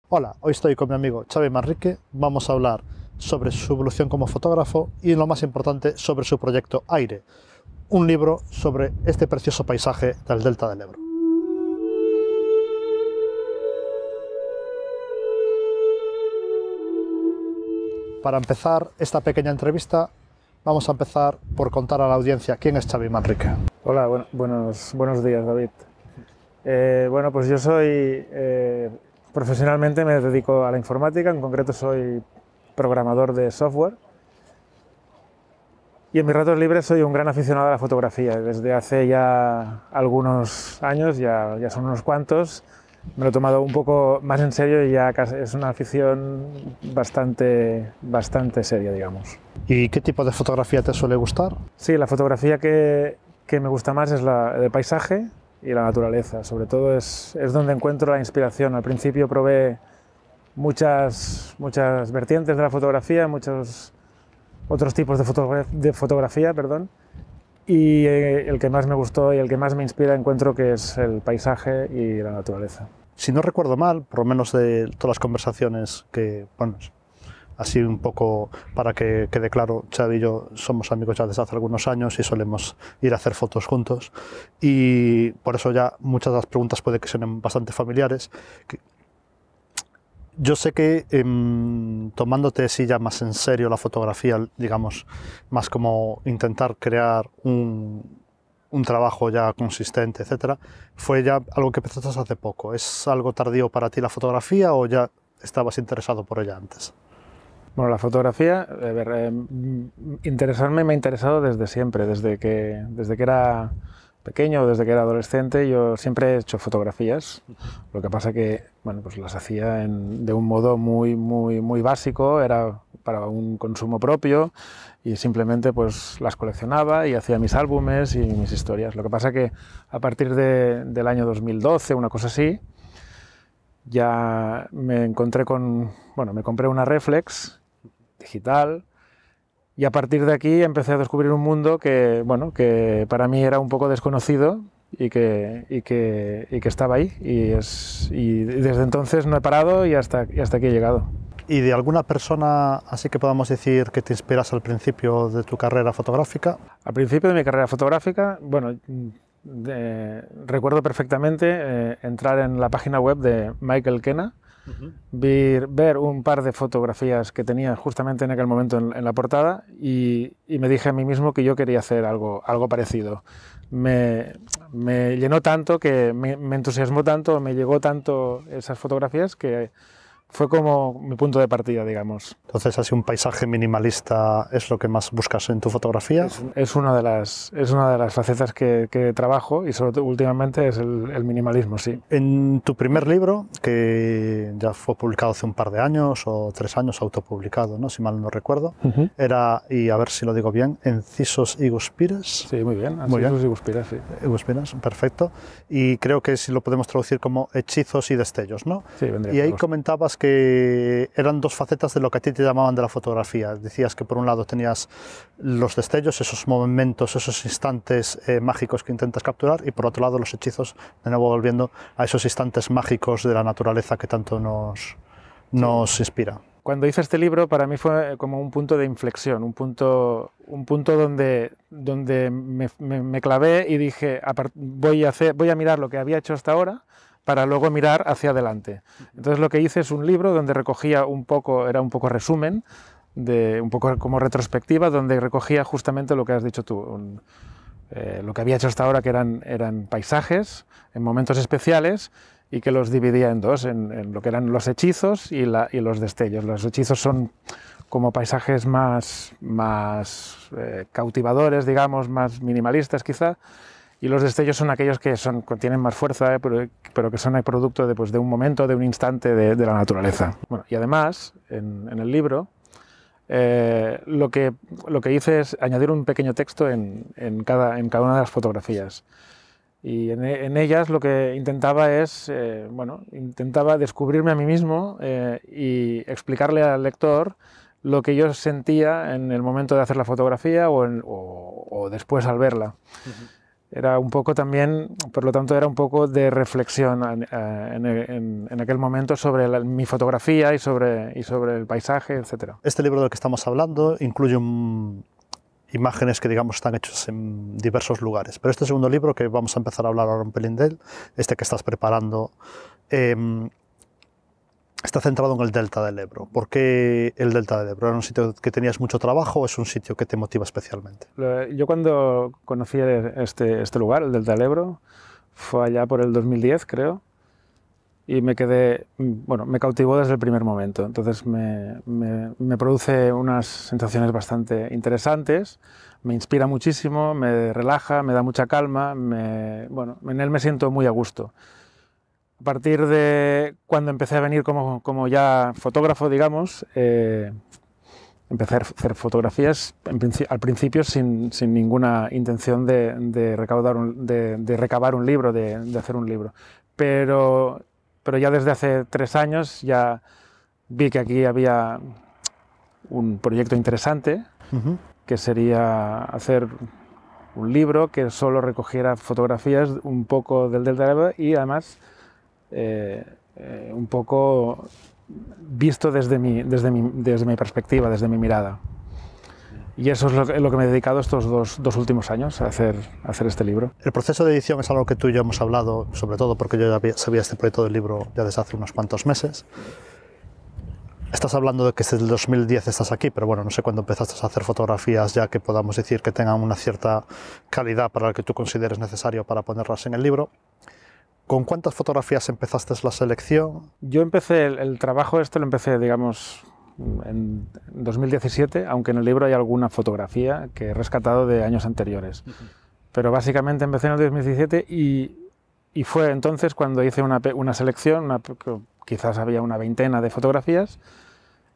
Hola, hoy estoy con mi amigo Xavi Manrique. Vamos a hablar sobre su evolución como fotógrafo y, lo más importante, sobre su proyecto Aire, un libro sobre este precioso paisaje del Delta del Ebro. Para empezar esta pequeña entrevista, vamos a empezar por contar a la audiencia quién es Xavi Manrique. Hola, buenos días, David. Bueno, pues yo soy, profesionalmente me dedico a la informática, en concreto soy programador de software y en mis ratos libres soy un gran aficionado a la fotografía. Desde hace ya algunos años, ya son unos cuantos, me lo he tomado un poco más en serio y ya es una afición bastante seria, digamos. ¿Y qué tipo de fotografía te suele gustar? Sí, la fotografía que me gusta más es la de paisaje y la naturaleza. Sobre todo es donde encuentro la inspiración. Al principio probé muchas vertientes de la fotografía, muchos otros tipos de fotografía, perdón, y el que más me gustó y el que más me inspira encuentro que es el paisaje y la naturaleza. Si no recuerdo mal, por lo menos de todas las conversaciones que, bueno, así un poco para que quede claro, Xavi y yo somos amigos ya desde hace algunos años y solemos ir a hacer fotos juntos, y por eso ya muchas de las preguntas puede que sean bastante familiares. Yo sé que tomándote así ya más en serio la fotografía, digamos, más como intentar crear un trabajo ya consistente, etcétera, fue ya algo que empezaste hace poco. ¿Es algo tardío para ti la fotografía o ya estabas interesado por ella antes? Bueno, la fotografía, a ver, interesarme me ha interesado desde siempre, desde que era pequeño, desde que era adolescente. Yo siempre he hecho fotografías, lo que pasa que, bueno, pues las hacía de un modo muy básico, era para un consumo propio y simplemente pues las coleccionaba y hacía mis álbumes y mis historias. Lo que pasa que a partir del año 2012, una cosa así, ya me compré una reflex digital y a partir de aquí empecé a descubrir un mundo que, bueno, que para mí era un poco desconocido y que estaba ahí y desde entonces no he parado y hasta aquí he llegado. ¿Y de alguna persona así que podamos decir que te inspiras al principio de tu carrera fotográfica? Al principio de mi carrera fotográfica, bueno, recuerdo perfectamente entrar en la página web de Michael Kenna, ver un par de fotografías que tenía justamente en aquel momento en la portada y me dije a mí mismo que yo quería hacer algo parecido. Me llenó tanto, que me entusiasmó tanto, me llegó tanto esas fotografías que fue como mi punto de partida, digamos. Entonces, así un paisaje minimalista es lo que más buscas en tu fotografía. Es una de las facetas que trabajo y sobre todo últimamente es el minimalismo, sí. En tu primer libro, que ya fue publicado hace un par de años o 3 años, autopublicado, ¿no? Si mal no recuerdo, era, y a ver si lo digo bien, Encisos y Guspires. Sí, muy bien, Muy bien. Encisos y Guspires, sí. Guspires, perfecto. Y creo que si lo podemos traducir como hechizos y destellos, ¿no? Sí, vendría. Y ahí comentabas que eran dos facetas de lo que a ti te llamaban de la fotografía. Decías que por un lado tenías los destellos, esos momentos, esos instantes mágicos que intentas capturar, y por otro lado los hechizos, de nuevo volviendo a esos instantes mágicos de la naturaleza que tanto nos inspira. Cuando hice este libro para mí fue como un punto de inflexión, un punto donde me clavé y dije, voy a mirar lo que había hecho hasta ahora para luego mirar hacia adelante. Entonces lo que hice es un libro donde recogía era un poco resumen, un poco como retrospectiva, donde recogía justamente lo que has dicho tú, lo que había hecho hasta ahora, que eran paisajes en momentos especiales, y que los dividía en dos, en lo que eran los hechizos y los destellos. Los hechizos son como paisajes más cautivadores, digamos, más minimalistas quizá, y los destellos son aquellos que tienen más fuerza, pero que son el producto de un momento, de un instante de la naturaleza. Bueno, y además, en el libro, lo que hice es añadir un pequeño texto en cada una de las fotografías. Y en ellas lo que intentaba es, intentaba descubrirme a mí mismo y explicarle al lector lo que yo sentía en el momento de hacer la fotografía o después al verla. Era un poco también, por lo tanto, era un poco de reflexión en aquel momento sobre mi fotografía y sobre el paisaje, etc. Este libro del que estamos hablando incluye imágenes que, digamos, están hechas en diversos lugares. Pero este segundo libro, que vamos a empezar a hablar ahora un pelín de él, este que estás preparando, está centrado en el Delta del Ebro. ¿Por qué el Delta del Ebro? ¿Era un sitio que tenías mucho trabajo o es un sitio que te motiva especialmente? Yo cuando conocí este lugar, el Delta del Ebro, fue allá por el 2010, creo, y me cautivó desde el primer momento. Entonces me produce unas sensaciones bastante interesantes, me inspira muchísimo, me relaja, me da mucha calma, en él me siento muy a gusto. A partir de cuando empecé a venir como ya fotógrafo, digamos, empecé a hacer fotografías al principio sin ninguna intención de recabar un libro, de hacer un libro. Pero ya desde hace 3 años ya vi que aquí había un proyecto interesante, que sería hacer un libro que solo recogiera fotografías un poco del Delta del Ebro y además un poco visto desde mi perspectiva, desde mi mirada. Y eso es lo que me he dedicado estos dos últimos años, a hacer este libro. El proceso de edición es algo que tú y yo hemos hablado, sobre todo porque yo ya sabía este proyecto del libro ya desde hace unos cuantos meses. Estás hablando de que desde el 2010 estás aquí, pero bueno, no sé cuándo empezaste a hacer fotografías ya que podamos decir que tengan una cierta calidad para la que tú consideres necesario para ponerlas en el libro. ¿Con cuántas fotografías empezaste la selección? Yo empecé el trabajo lo empecé, digamos, en 2017, aunque en el libro hay alguna fotografía que he rescatado de años anteriores. Pero básicamente empecé en el 2017 y fue entonces cuando hice una selección, quizás había una veintena de fotografías,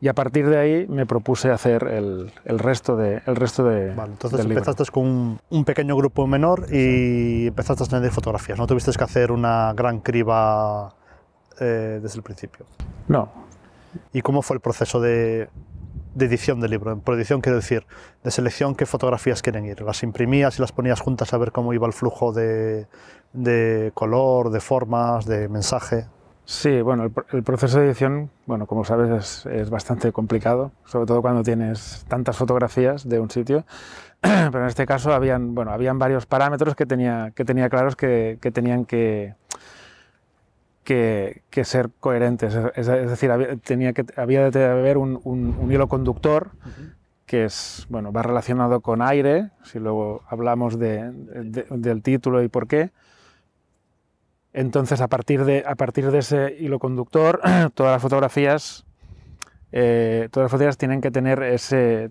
y a partir de ahí me propuse hacer el resto de Vale, entonces empezaste con un pequeño grupo menor y empezaste a añadir fotografías. ¿No tuviste que hacer una gran criba desde el principio? No. ¿Y cómo fue el proceso de edición del libro? Por edición quiero decir, de selección, ¿qué fotografías quieren ir? ¿Las imprimías y las ponías juntas a ver cómo iba el flujo de color, de formas, de mensaje? Sí, bueno, el proceso de edición, bueno, como sabes, es bastante complicado, sobre todo cuando tienes tantas fotografías de un sitio, pero en este caso habían varios parámetros que tenía claros que tenían que ser coherentes, es decir, había de haber un hilo conductor que va relacionado con aire, si luego hablamos del título y por qué. Entonces, a partir de ese hilo conductor, todas las fotografías tienen que tener esa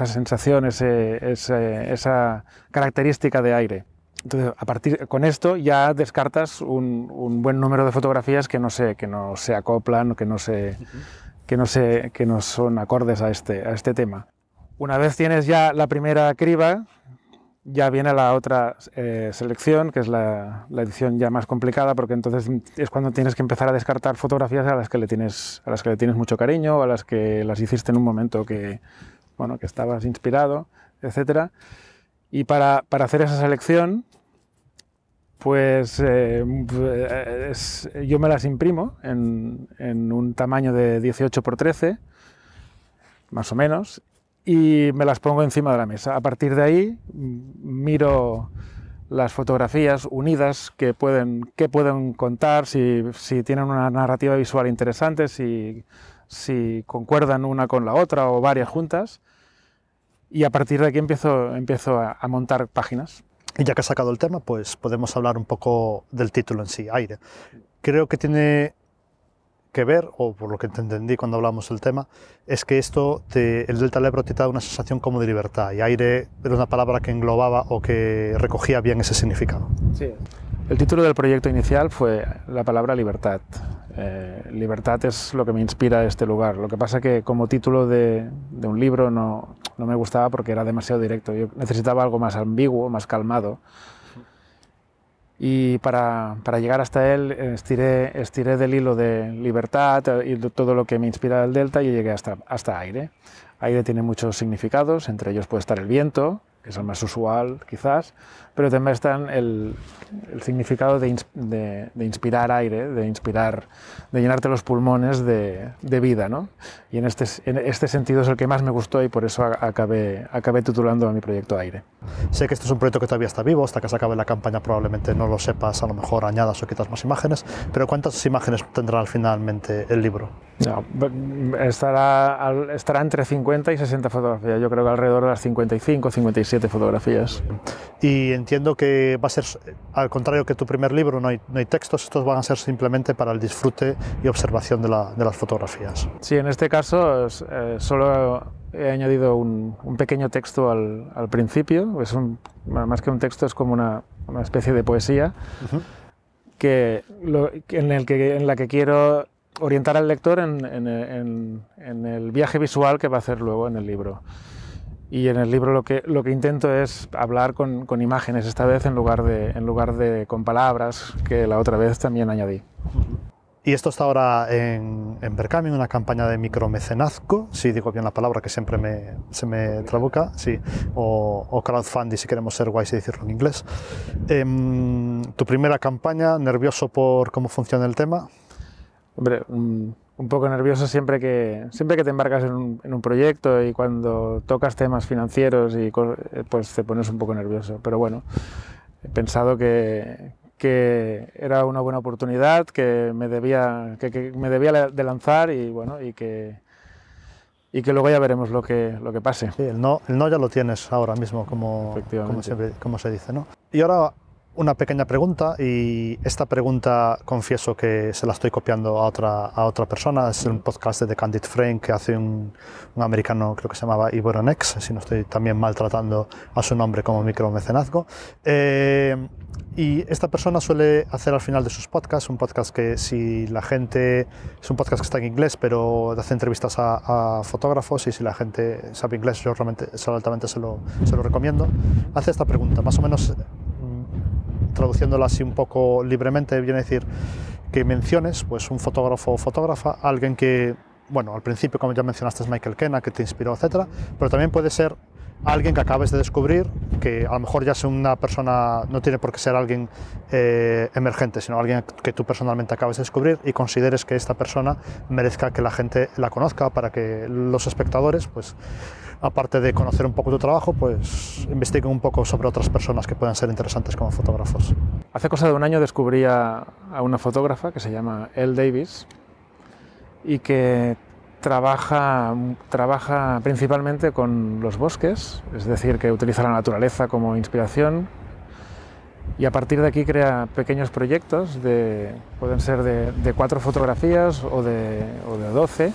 sensación, esa característica de aire. Entonces, con esto ya descartas un buen número de fotografías que no se acoplan, que no son acordes a este tema. Una vez tienes ya la primera criba, ya viene la otra selección, que es la edición ya más complicada, porque entonces es cuando tienes que empezar a descartar fotografías a las que le tienes mucho cariño, o a las que las hiciste en un momento que estabas inspirado, etc. Y para hacer esa selección, pues yo me las imprimo en un tamaño de 18 por 13, más o menos, y me las pongo encima de la mesa. A partir de ahí miro las fotografías unidas que pueden contar, si tienen una narrativa visual interesante, si concuerdan una con la otra o varias juntas, y a partir de aquí empiezo a montar páginas. Y ya que has sacado el tema, pues podemos hablar un poco del título en sí, Aire. Creo que tiene que ver, o por lo que te entendí cuando hablamos del tema, es que el Delta del Ebro te da una sensación como de libertad, y aire era una palabra que englobaba o que recogía bien ese significado. Sí. El título del proyecto inicial fue la palabra libertad. Libertad es lo que me inspira este lugar. Lo que pasa que como título de un libro no me gustaba porque era demasiado directo. Yo necesitaba algo más ambiguo, más calmado. Y para llegar hasta él estiré del hilo de libertad y de todo lo que me inspira del delta, y llegué hasta aire. Aire tiene muchos significados, entre ellos puede estar el viento, que es el más usual quizás, pero también está el significado de inspirar aire, de llenarte los pulmones de vida, ¿no? Y en este sentido es el que más me gustó y por eso acabé titulando a mi proyecto Aire. Sé que este es un proyecto que todavía está vivo, hasta que se acabe la campaña probablemente no lo sepas, a lo mejor añadas o quitas más imágenes, pero ¿cuántas imágenes tendrá finalmente el libro? No, estará entre 50 y 60 fotografías, yo creo que alrededor de las 55 o 57 fotografías. Y entiendo que va a ser, al contrario que tu primer libro, no hay textos, estos van a ser simplemente para el disfrute y observación de las fotografías. Sí, en este caso solo he añadido un pequeño texto al principio, más que un texto es como una especie de poesía, en la que quiero orientar al lector en el viaje visual que va a hacer luego en el libro. Y en el libro lo que intento es hablar con imágenes, esta vez en lugar de con palabras, que la otra vez también añadí. Y esto está ahora en Berkami, una campaña de micromecenazgo, si digo bien la palabra que siempre se me trabuca, sí, o crowdfunding si queremos ser guays y decirlo en inglés. Tu primera campaña, ¿nervioso por cómo funciona el tema? Hombre, un poco nervioso siempre que te embarcas en un proyecto y cuando tocas temas financieros pues te pones un poco nervioso, pero bueno, he pensado que era una buena oportunidad, que me debía de lanzar y bueno, y que luego ya veremos lo que pase. Sí, el no ya lo tienes ahora mismo, como se dice, ¿no? Y ahora una pequeña pregunta, y esta pregunta confieso que se la estoy copiando a otra persona. Es un podcast de The Candid Frame que hace un americano, creo que se llamaba Iboronex, si no estoy también maltratando a su nombre como micromecenazgo. Y esta persona suele hacer al final de sus podcasts, un podcast que si la gente, es un podcast que está en inglés, pero hace entrevistas a fotógrafos, y si la gente sabe inglés, yo realmente altamente se lo recomiendo. Hace esta pregunta, más o menos traduciéndola así un poco libremente, viene a decir que menciones pues un fotógrafo o fotógrafa, alguien que, bueno, al principio, como ya mencionaste, es Michael Kenna, que te inspiró, etcétera, pero también puede ser alguien que acabes de descubrir, que a lo mejor ya sea una persona, no tiene por qué ser alguien emergente, sino alguien que tú personalmente acabes de descubrir y consideres que esta persona merezca que la gente la conozca, para que los espectadores, pues, aparte de conocer un poco tu trabajo, pues investiguen un poco sobre otras personas que puedan ser interesantes como fotógrafos. Hace cosa de un año descubrí a una fotógrafa que se llama Elle Davis y que trabaja principalmente con los bosques, es decir, que utiliza la naturaleza como inspiración, y a partir de aquí crea pequeños proyectos, pueden ser de 4 fotografías o de 12,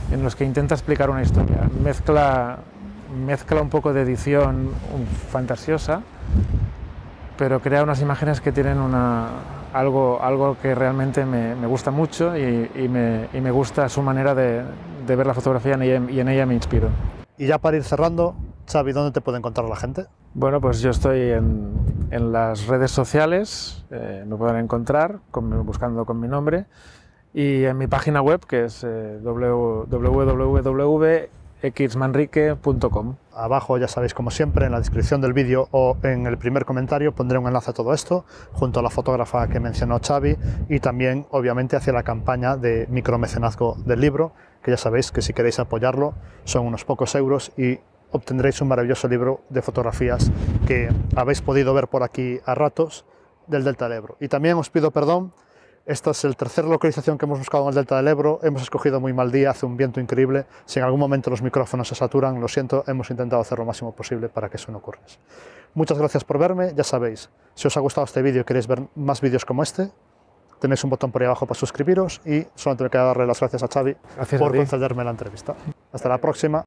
en los que intenta explicar una historia. Mezcla un poco de edición fantasiosa, pero crea unas imágenes que tienen algo que realmente me gusta mucho y me gusta su manera de ver la fotografía, y en ella me inspiro. Y ya para ir cerrando, Xavi, ¿dónde te puede encontrar la gente? Bueno, pues yo estoy en las redes sociales, me pueden encontrar buscando con mi nombre, y en mi página web, que es www.xmanrique.com. Abajo, ya sabéis, como siempre, en la descripción del vídeo o en el primer comentario pondré un enlace a todo esto, junto a la fotógrafa que mencionó Xavi, y también, obviamente, hacia la campaña de micromecenazgo del libro, que ya sabéis que si queréis apoyarlo son unos pocos euros y obtendréis un maravilloso libro de fotografías que habéis podido ver por aquí a ratos del Delta del Ebro. Y también os pido perdón. Esta es la tercera localización que hemos buscado en el Delta del Ebro. Hemos escogido muy mal día, hace un viento increíble. Si en algún momento los micrófonos se saturan, lo siento, hemos intentado hacer lo máximo posible para que eso no ocurra. Muchas gracias por verme, ya sabéis, si os ha gustado este vídeo y queréis ver más vídeos como este, tenéis un botón por ahí abajo para suscribiros, y solo me queda darle las gracias a Xavi por concederme la entrevista. Hasta la próxima.